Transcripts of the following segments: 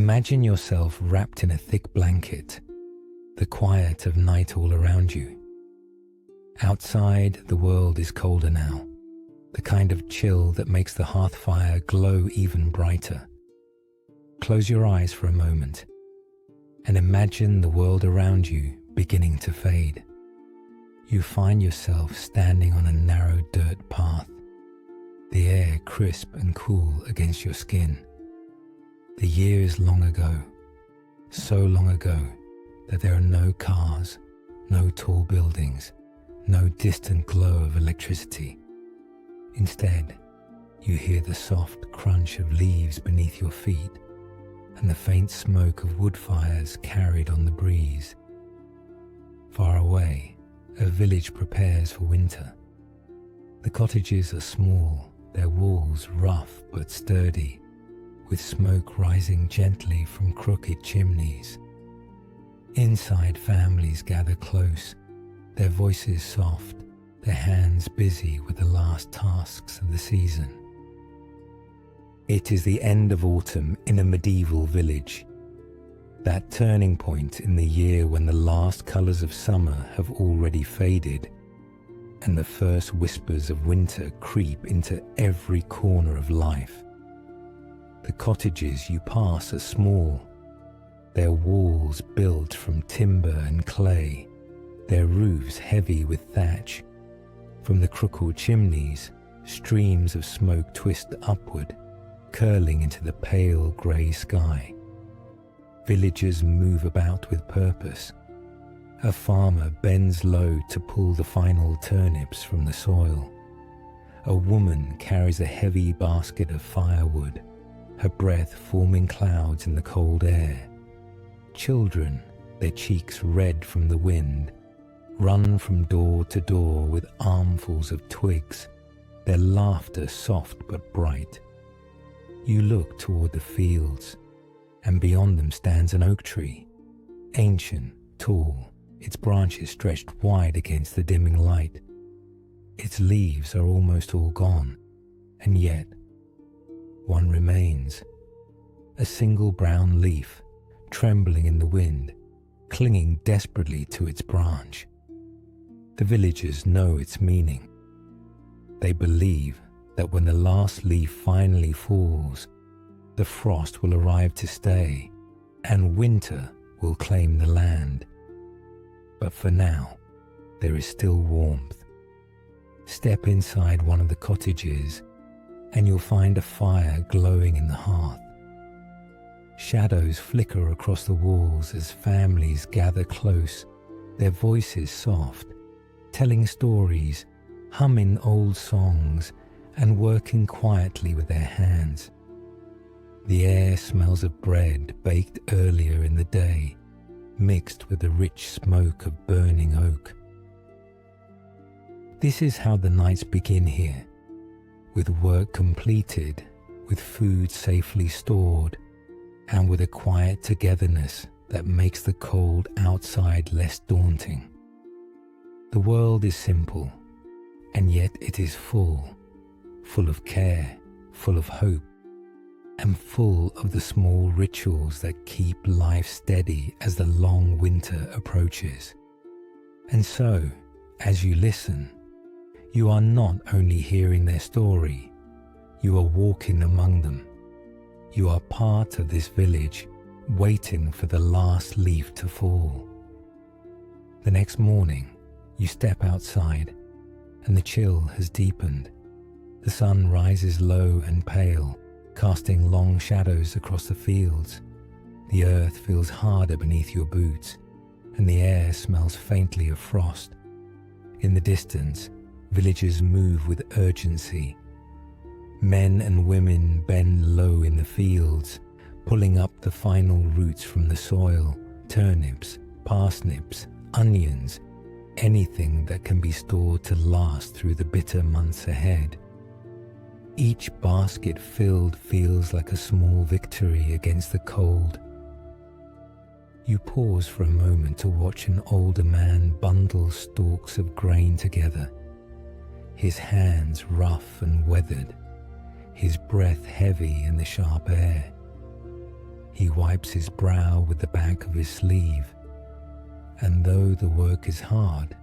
Imagine yourself wrapped in a thick blanket, the quiet of night all around you. Outside, the world is colder now, the kind of chill that makes the hearth fire glow even brighter. Close your eyes for a moment and imagine the world around you beginning to fade. You find yourself standing on a narrow dirt path, the air crisp and cool against your skin. The year is long ago, so long ago that there are no cars, no tall buildings, no distant glow of electricity. Instead, you hear the soft crunch of leaves beneath your feet and the faint smoke of wood fires carried on the breeze. Far away, a village prepares for winter. The cottages are small, their walls rough but sturdy, with smoke rising gently from crooked chimneys. Inside, families gather close, their voices soft, their hands busy with the last tasks of the season. It is the end of autumn in a medieval village, that turning point in the year when the last colours of summer have already faded and the first whispers of winter creep into every corner of life. The cottages you pass are small, their walls built from timber and clay, their roofs heavy with thatch. From the crooked chimneys, streams of smoke twist upward, curling into the pale grey sky. Villagers move about with purpose. A farmer bends low to pull the final turnips from the soil. A woman carries a heavy basket of firewood, her breath forming clouds in the cold air. Children, their cheeks red from the wind, run from door to door with armfuls of twigs, their laughter soft but bright. You look toward the fields, and beyond them stands an oak tree, ancient, tall, its branches stretched wide against the dimming light. Its leaves are almost all gone, and yet one remains, a single brown leaf, trembling in the wind, clinging desperately to its branch. The villagers know its meaning. They believe that when the last leaf finally falls, the frost will arrive to stay, and winter will claim the land. But for now, there is still warmth. Step inside one of the cottages, and you'll find a fire glowing in the hearth. Shadows flicker across the walls as families gather close, their voices soft, telling stories, humming old songs, and working quietly with their hands. The air smells of bread baked earlier in the day, mixed with the rich smoke of burning oak. This is how the nights begin here, with work completed, with food safely stored, and with a quiet togetherness that makes the cold outside less daunting. The world is simple, and yet it is full of care, full of hope, and full of the small rituals that keep life steady as the long winter approaches. And so, as you listen, you are not only hearing their story, you are walking among them. You are part of this village, waiting for the last leaf to fall. The next morning, you step outside, and the chill has deepened. The sun rises low and pale, casting long shadows across the fields. The earth feels harder beneath your boots, and the air smells faintly of frost. In the distance, villagers move with urgency. Men and women bend low in the fields, pulling up the final roots from the soil, turnips, parsnips, onions, anything that can be stored to last through the bitter months ahead. Each basket filled feels like a small victory against the cold. You pause for a moment to watch an older man bundle stalks of grain together, his hands rough and weathered, his breath heavy in the sharp air. He wipes his brow with the back of his sleeve, and though the work is hard,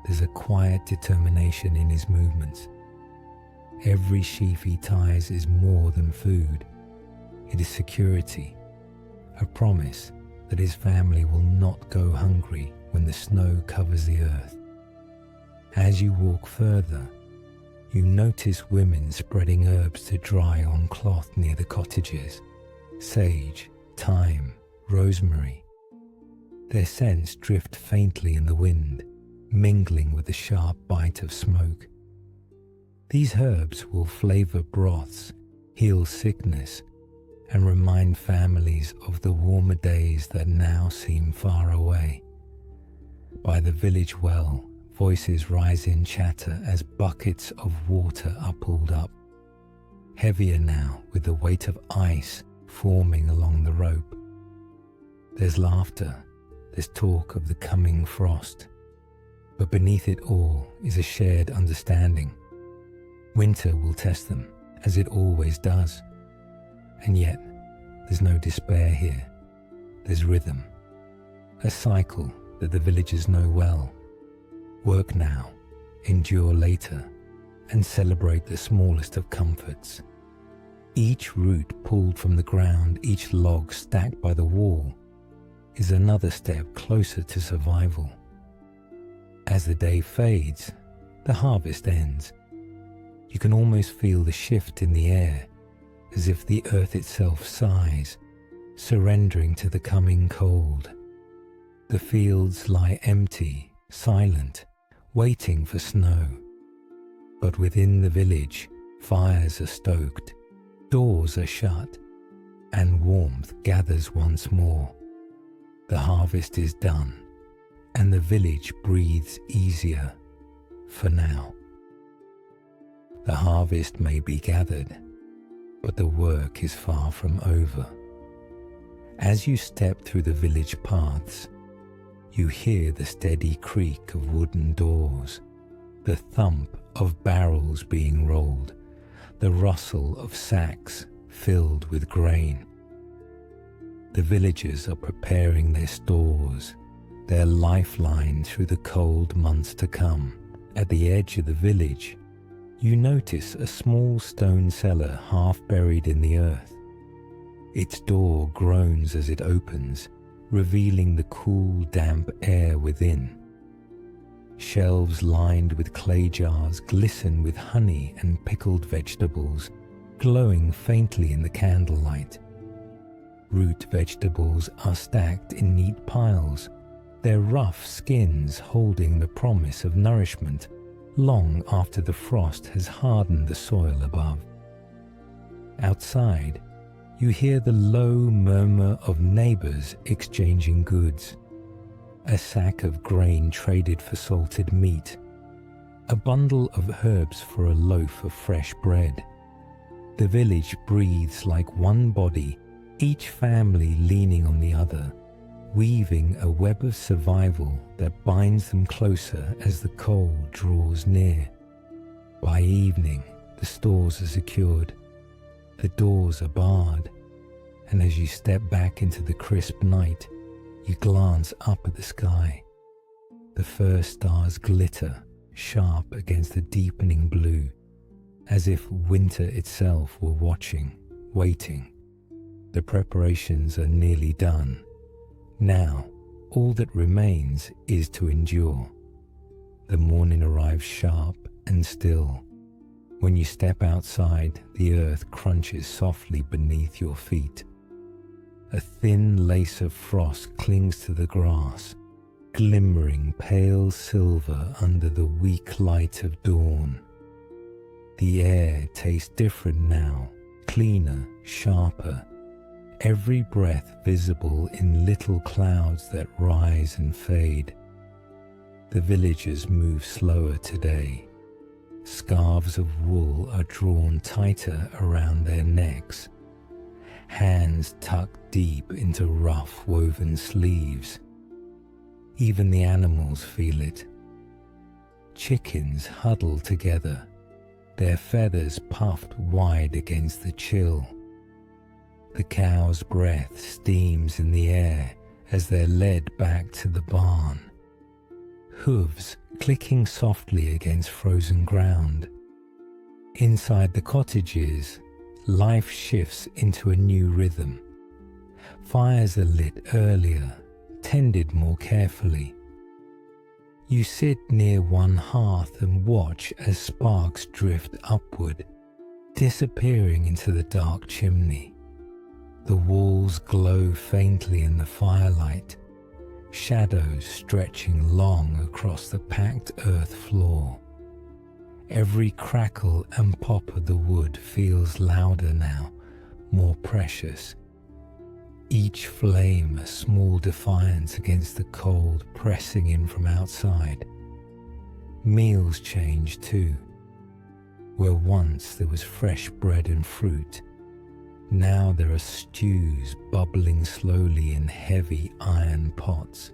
there's a quiet determination in his movements. Every sheaf he ties is more than food. It is security, a promise that his family will not go hungry when the snow covers the earth. As you walk further, you notice women spreading herbs to dry on cloth near the cottages: sage, thyme, rosemary. Their scents drift faintly in the wind, mingling with the sharp bite of smoke. These herbs will flavor broths, heal sickness, and remind families of the warmer days that now seem far away. By the village well, voices rise in chatter as buckets of water are pulled up, heavier now with the weight of ice forming along the rope. There's laughter, there's talk of the coming frost, but beneath it all is a shared understanding. Winter will test them, as it always does. And yet, there's no despair here. There's rhythm, a cycle that the villagers know well. Work now, endure later, and celebrate the smallest of comforts. Each root pulled from the ground, each log stacked by the wall, is another step closer to survival. As the day fades, the harvest ends. You can almost feel the shift in the air, as if the earth itself sighs, surrendering to the coming cold. The fields lie empty, silent, waiting for snow. But within the village, fires are stoked, doors are shut, and warmth gathers once more. The harvest is done, and the village breathes easier, for now. The harvest may be gathered, but the work is far from over. As you step through the village paths, you hear the steady creak of wooden doors, the thump of barrels being rolled, the rustle of sacks filled with grain. The villagers are preparing their stores, their lifeline through the cold months to come. At the edge of the village, you notice a small stone cellar half buried in the earth. Its door groans as it opens, revealing the cool, damp air within. Shelves lined with clay jars glisten with honey and pickled vegetables, glowing faintly in the candlelight. Root vegetables are stacked in neat piles, their rough skins holding the promise of nourishment long after the frost has hardened the soil above. Outside, you hear the low murmur of neighbors exchanging goods. A sack of grain traded for salted meat, a bundle of herbs for a loaf of fresh bread. The village breathes like one body, each family leaning on the other, weaving a web of survival that binds them closer as the cold draws near. By evening, the stores are secured, the doors are barred, and as you step back into the crisp night, you glance up at the sky. The first stars glitter, sharp against the deepening blue, as if winter itself were watching, waiting. The preparations are nearly done. Now, all that remains is to endure. The morning arrives sharp and still. When you step outside, the earth crunches softly beneath your feet. A thin lace of frost clings to the grass, glimmering pale silver under the weak light of dawn. The air tastes different now, cleaner, sharper, every breath visible in little clouds that rise and fade. The villagers move slower today. Scarves of wool are drawn tighter around their necks, hands tucked deep into rough woven sleeves. Even the animals feel it. Chickens huddle together, their feathers puffed wide against the chill. The cow's breath steams in the air as they're led back to the barn. Hooves clicking softly against frozen ground. Inside the cottages, life shifts into a new rhythm. Fires are lit earlier, tended more carefully. You sit near one hearth and watch as sparks drift upward, disappearing into the dark chimney. The walls glow faintly in the firelight, shadows stretching long across the packed earth floor. Every crackle and pop of the wood feels louder now, more precious. Each flame a small defiance against the cold pressing in from outside. Meals change too. Where once there was fresh bread and fruit, now there are stews bubbling slowly in heavy iron pots.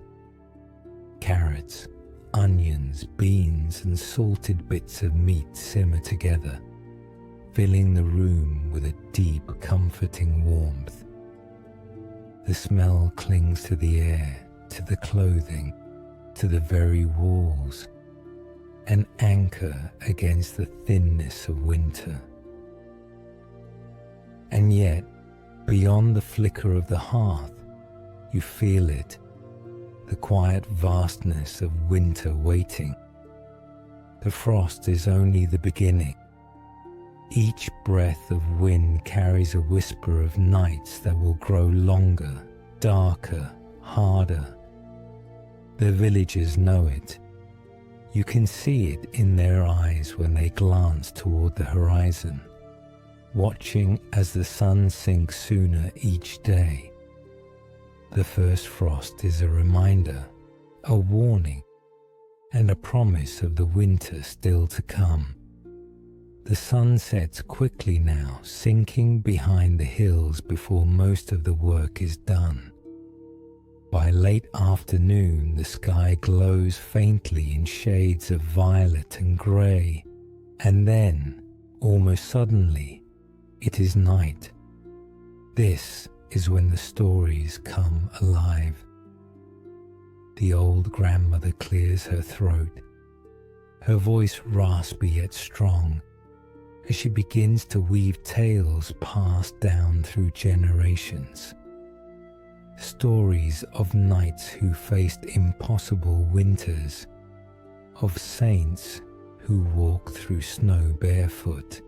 Carrots, onions, beans, and salted bits of meat simmer together, filling the room with a deep, comforting warmth. The smell clings to the air, to the clothing, to the very walls, an anchor against the thinness of winter. And yet, beyond the flicker of the hearth, you feel it, the quiet vastness of winter waiting. The frost is only the beginning. Each breath of wind carries a whisper of nights that will grow longer, darker, harder. The villagers know it. You can see it in their eyes when they glance toward the horizon, watching as the sun sinks sooner each day. The first frost is a reminder, a warning, and a promise of the winter still to come. The sun sets quickly now, sinking behind the hills before most of the work is done. By late afternoon, the sky glows faintly in shades of violet and grey, and then, almost suddenly, it is night. This is when the stories come alive. The old grandmother clears her throat, her voice raspy yet strong, as she begins to weave tales passed down through generations. Stories of knights who faced impossible winters, of saints who walked through snow barefoot,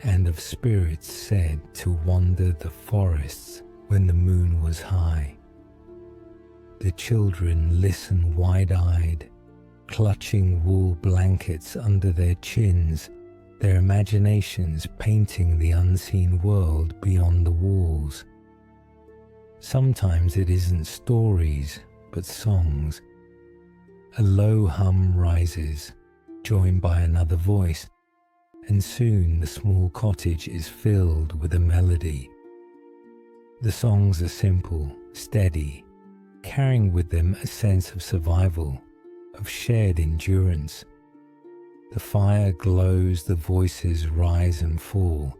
and of spirits said to wander the forests when the moon was high. The children listen wide-eyed, clutching wool blankets under their chins, their imaginations painting the unseen world beyond the walls. Sometimes it isn't stories, but songs. A low hum rises, joined by another voice, and soon the small cottage is filled with a melody. The songs are simple, steady, carrying with them a sense of survival, of shared endurance. The fire glows, the voices rise and fall,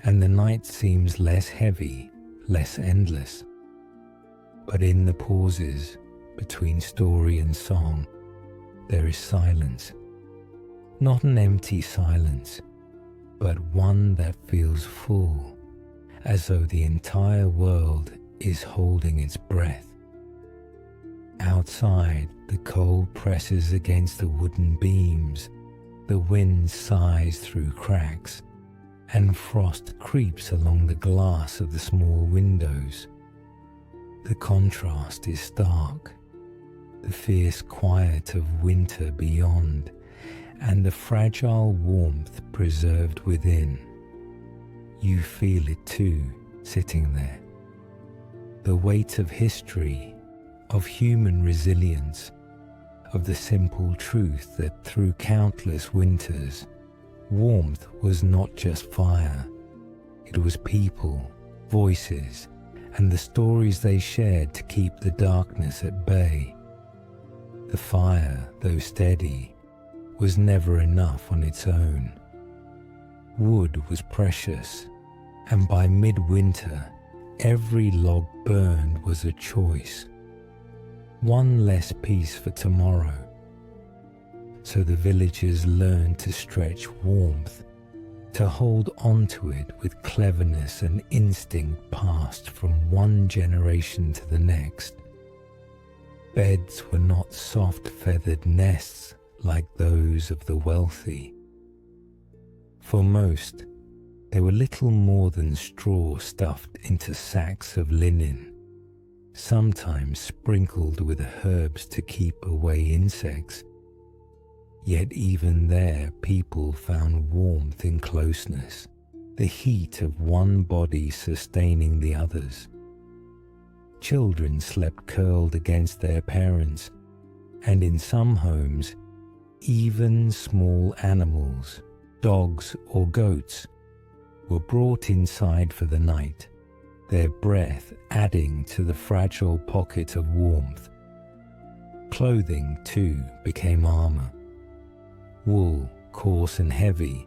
and the night seems less heavy, less endless. But in the pauses between story and song, there is silence. Not an empty silence, but one that feels full, as though the entire world is holding its breath. Outside, the cold presses against the wooden beams, the wind sighs through cracks, and frost creeps along the glass of the small windows. The contrast is stark, the fierce quiet of winter beyond, and the fragile warmth preserved within. You feel it too, sitting there. The weight of history, of human resilience, of the simple truth that through countless winters, warmth was not just fire. It was people, voices, and the stories they shared to keep the darkness at bay. The fire, though steady, was never enough on its own. Wood was precious, and by midwinter, every log burned was a choice, one less piece for tomorrow. So the villagers learned to stretch warmth, to hold onto it with cleverness and instinct passed from one generation to the next. Beds were not soft feathered nests like those of the wealthy. For most, they were little more than straw stuffed into sacks of linen, sometimes sprinkled with herbs to keep away insects. Yet even there people found warmth in closeness, the heat of one body sustaining the others. Children slept curled against their parents, and in some homes, even small animals, dogs or goats, were brought inside for the night, their breath adding to the fragile pocket of warmth. Clothing, too, became armor. Wool, coarse and heavy,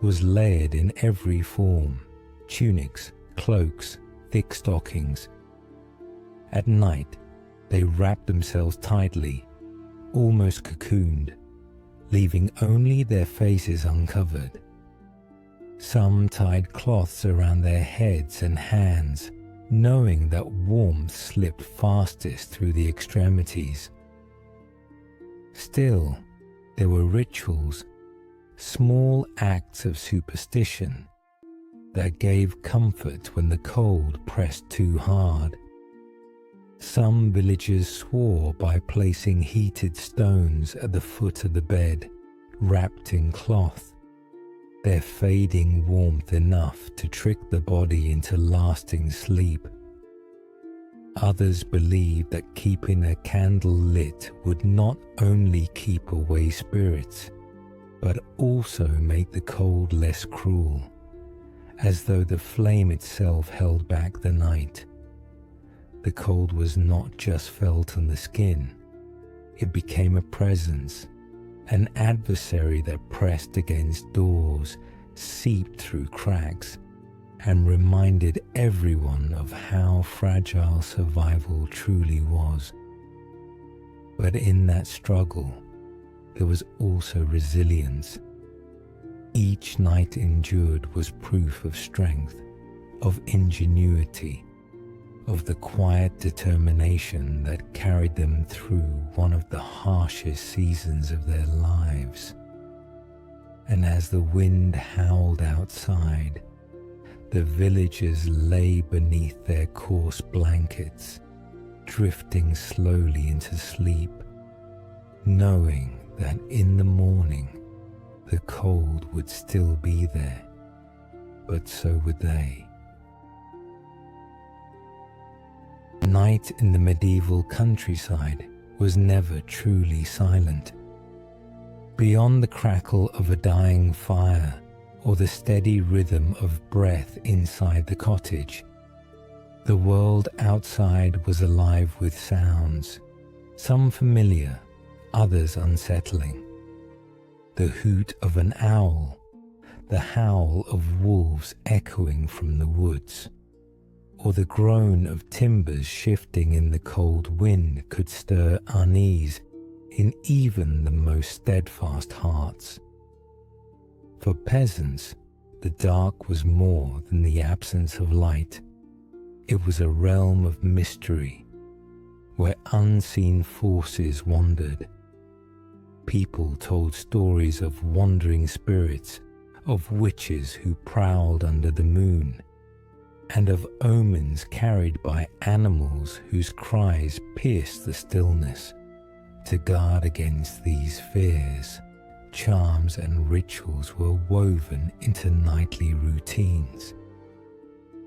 was layered in every form: tunics, cloaks, thick stockings. At night, they wrapped themselves tightly, almost cocooned, leaving only their faces uncovered. Some tied cloths around their heads and hands, knowing that warmth slipped fastest through the extremities. Still, there were rituals, small acts of superstition, that gave comfort when the cold pressed too hard. Some villagers swore by placing heated stones at the foot of the bed, wrapped in cloth, their fading warmth enough to trick the body into lasting sleep. Others believed that keeping a candle lit would not only keep away spirits, but also make the cold less cruel, as though the flame itself held back the night. The cold was not just felt on the skin, it became a presence, an adversary that pressed against doors, seeped through cracks, and reminded everyone of how fragile survival truly was. But in that struggle, there was also resilience. Each night endured was proof of strength, of ingenuity, of the quiet determination that carried them through one of the harshest seasons of their lives. And as the wind howled outside, the villagers lay beneath their coarse blankets, drifting slowly into sleep, knowing that in the morning the cold would still be there, but so would they. Night in the medieval countryside was never truly silent. Beyond the crackle of a dying fire or the steady rhythm of breath inside the cottage, the world outside was alive with sounds, some familiar, others unsettling. The hoot of an owl, the howl of wolves echoing from the woods, or the groan of timbers shifting in the cold wind could stir unease in even the most steadfast hearts. For peasants, the dark was more than the absence of light. It was a realm of mystery, where unseen forces wandered. People told stories of wandering spirits, of witches who prowled under the moon, and of omens carried by animals whose cries pierced the stillness. To guard against these fears, charms and rituals were woven into nightly routines.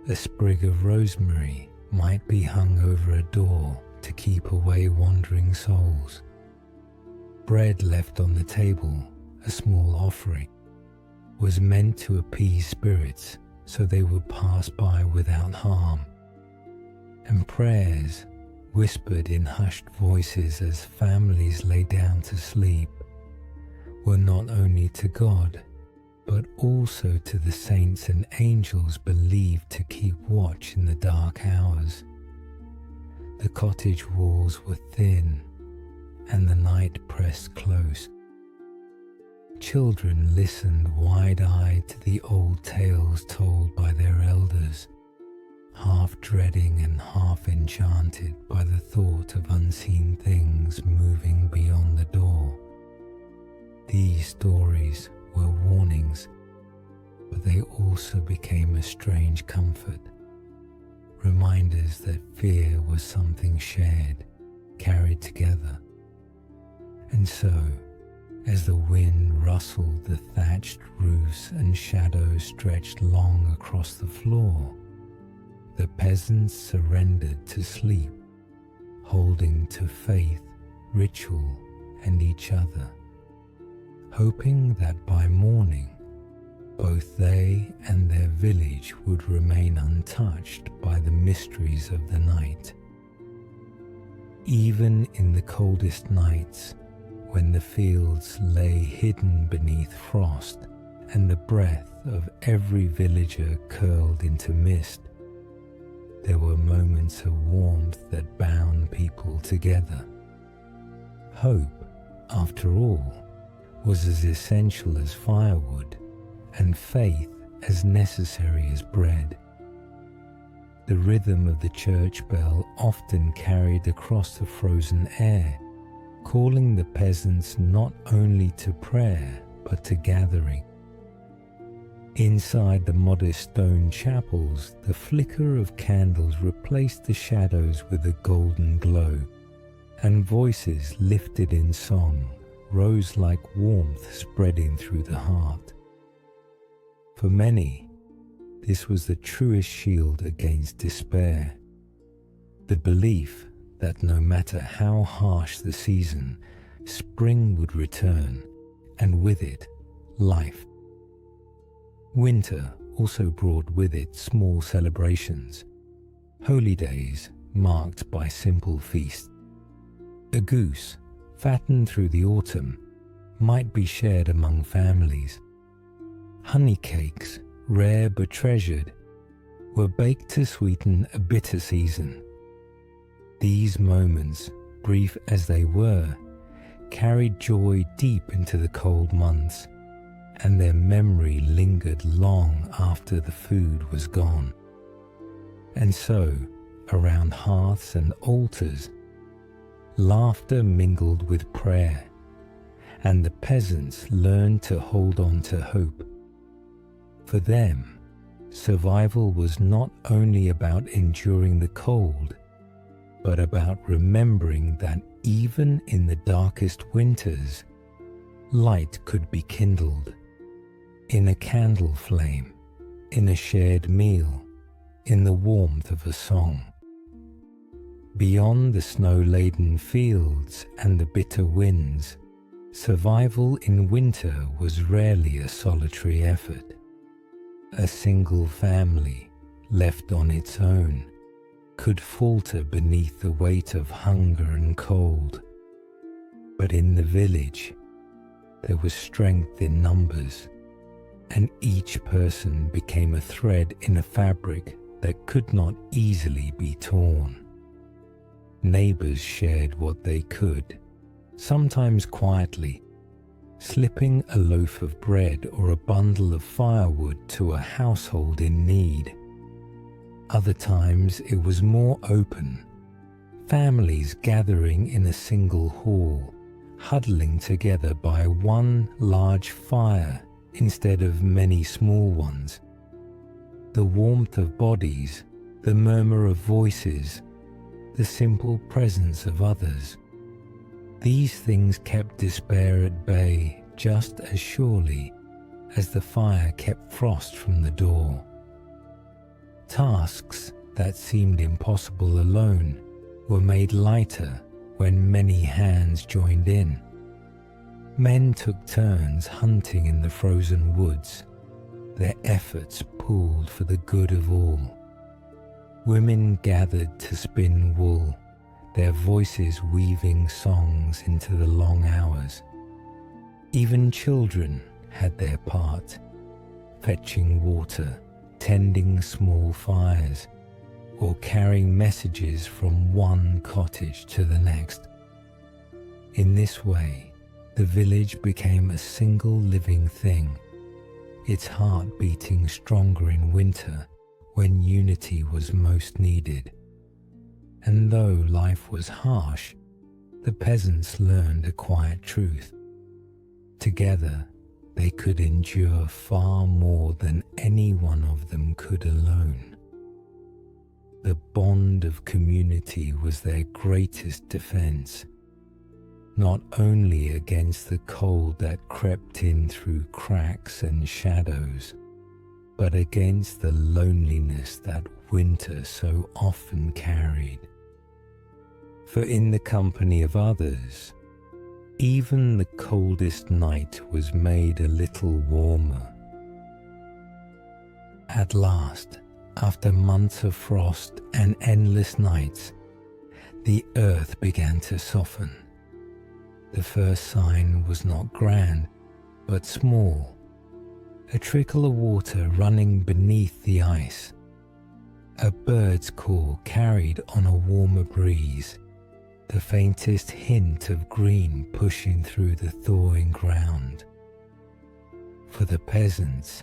A sprig of rosemary might be hung over a door to keep away wandering souls. Bread left on the table, a small offering, was meant to appease spirits so they would pass by without harm. And prayers, whispered in hushed voices as families lay down to sleep, were not only to God, but also to the saints and angels believed to keep watch in the dark hours. The cottage walls were thin, and the night pressed close. Children listened wide-eyed to the old tales told by their elders, half dreading and half enchanted by the thought of unseen things moving beyond the door. These stories were warnings, but they also became a strange comfort, reminders that fear was something shared, carried together. And so, as the wind rustled the thatched roofs and shadows stretched long across the floor, the peasants surrendered to sleep, holding to faith, ritual, and each other, hoping that by morning both they and their village would remain untouched by the mysteries of the night. Even in the coldest nights, when the fields lay hidden beneath frost and the breath of every villager curled into mist, there were moments of warmth that bound people together. Hope, after all, was as essential as firewood, and faith as necessary as bread. The rhythm of the church bell often carried across the frozen air, calling the peasants not only to prayer but to gathering. Inside the modest stone chapels, the flicker of candles replaced the shadows with a golden glow, and voices lifted in song rose like warmth spreading through the heart. For many, this was the truest shield against despair, the belief that no matter how harsh the season, spring would return, and with it, life. Winter also brought with it small celebrations, holy days marked by simple feasts. A goose, fattened through the autumn, might be shared among families. Honey cakes, rare but treasured, were baked to sweeten a bitter season. These moments, brief as they were, carried joy deep into the cold months, and their memory lingered long after the food was gone. And so, around hearths and altars, laughter mingled with prayer, and the peasants learned to hold on to hope. For them, survival was not only about enduring the cold, but about remembering that even in the darkest winters, light could be kindled. In a candle flame, in a shared meal, in the warmth of a song. Beyond the snow-laden fields and the bitter winds, survival in winter was rarely a solitary effort. A single family, left on its own, could falter beneath the weight of hunger and cold. But in the village, there was strength in numbers, and each person became a thread in a fabric that could not easily be torn. Neighbors shared what they could, sometimes quietly, slipping a loaf of bread or a bundle of firewood to a household in need. Other times it was more open, families gathering in a single hall, huddling together by one large fire instead of many small ones. The warmth of bodies, the murmur of voices, the simple presence of others. These things kept despair at bay just as surely as the fire kept frost from the door. Tasks that seemed impossible alone were made lighter when many hands joined in. Men took turns hunting in the frozen woods, their efforts pooled for the good of all. Women gathered to spin wool, their voices weaving songs into the long hours. Even children had their part, fetching water, tending small fires, or carrying messages from one cottage to the next. In this way, the village became a single living thing, its heart beating stronger in winter when unity was most needed. And though life was harsh, the peasants learned a quiet truth. Together, they could endure far more than any one of them could alone. The bond of community was their greatest defense, not only against the cold that crept in through cracks and shadows, but against the loneliness that winter so often carried. For in the company of others, even the coldest night was made a little warmer. At last, after months of frost and endless nights, the earth began to soften. The first sign was not grand, but small, a trickle of water running beneath the ice, a bird's call carried on a warmer breeze, the faintest hint of green pushing through the thawing ground. For the peasants,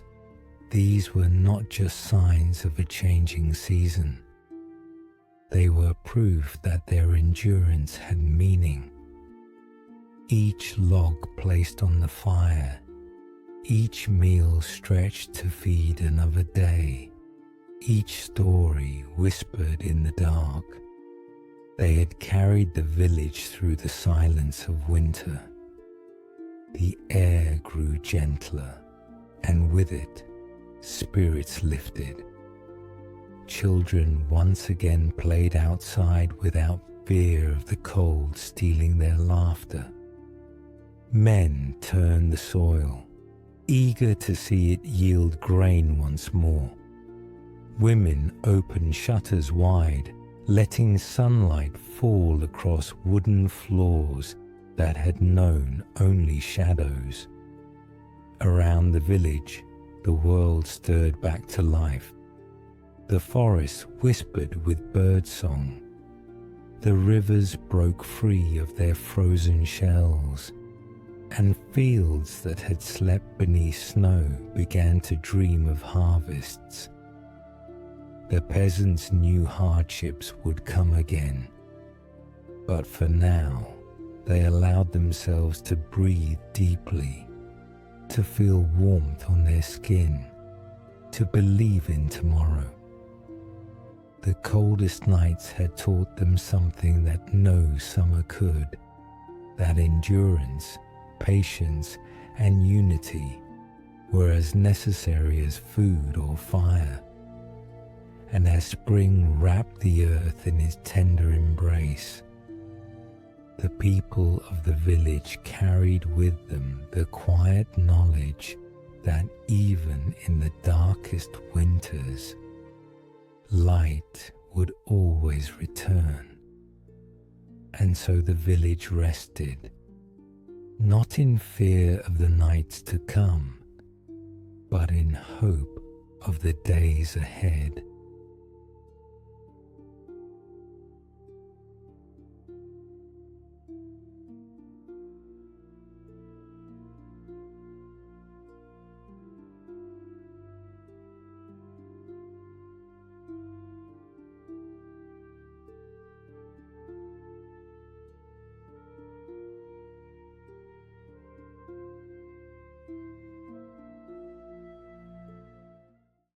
these were not just signs of a changing season. They were proof that their endurance had meaning. Each log placed on the fire, each meal stretched to feed another day, each story whispered in the dark. They had carried the village through the silence of winter. The air grew gentler, and with it, spirits lifted. Children once again played outside without fear of the cold stealing their laughter. Men turned the soil, eager to see it yield grain once more. Women opened shutters wide, letting sunlight fall across wooden floors that had known only shadows. Around the village, the world stirred back to life. The forests whispered with birdsong. The rivers broke free of their frozen shells, and fields that had slept beneath snow began to dream of harvests. The peasants knew hardships would come again, but for now they allowed themselves to breathe deeply, to feel warmth on their skin, to believe in tomorrow. The coldest nights had taught them something that no summer could, that endurance, patience, and unity were as necessary as food or fire. And as spring wrapped the earth in his tender embrace, the people of the village carried with them the quiet knowledge that even in the darkest winters, light would always return. And so the village rested, not in fear of the nights to come, but in hope of the days ahead.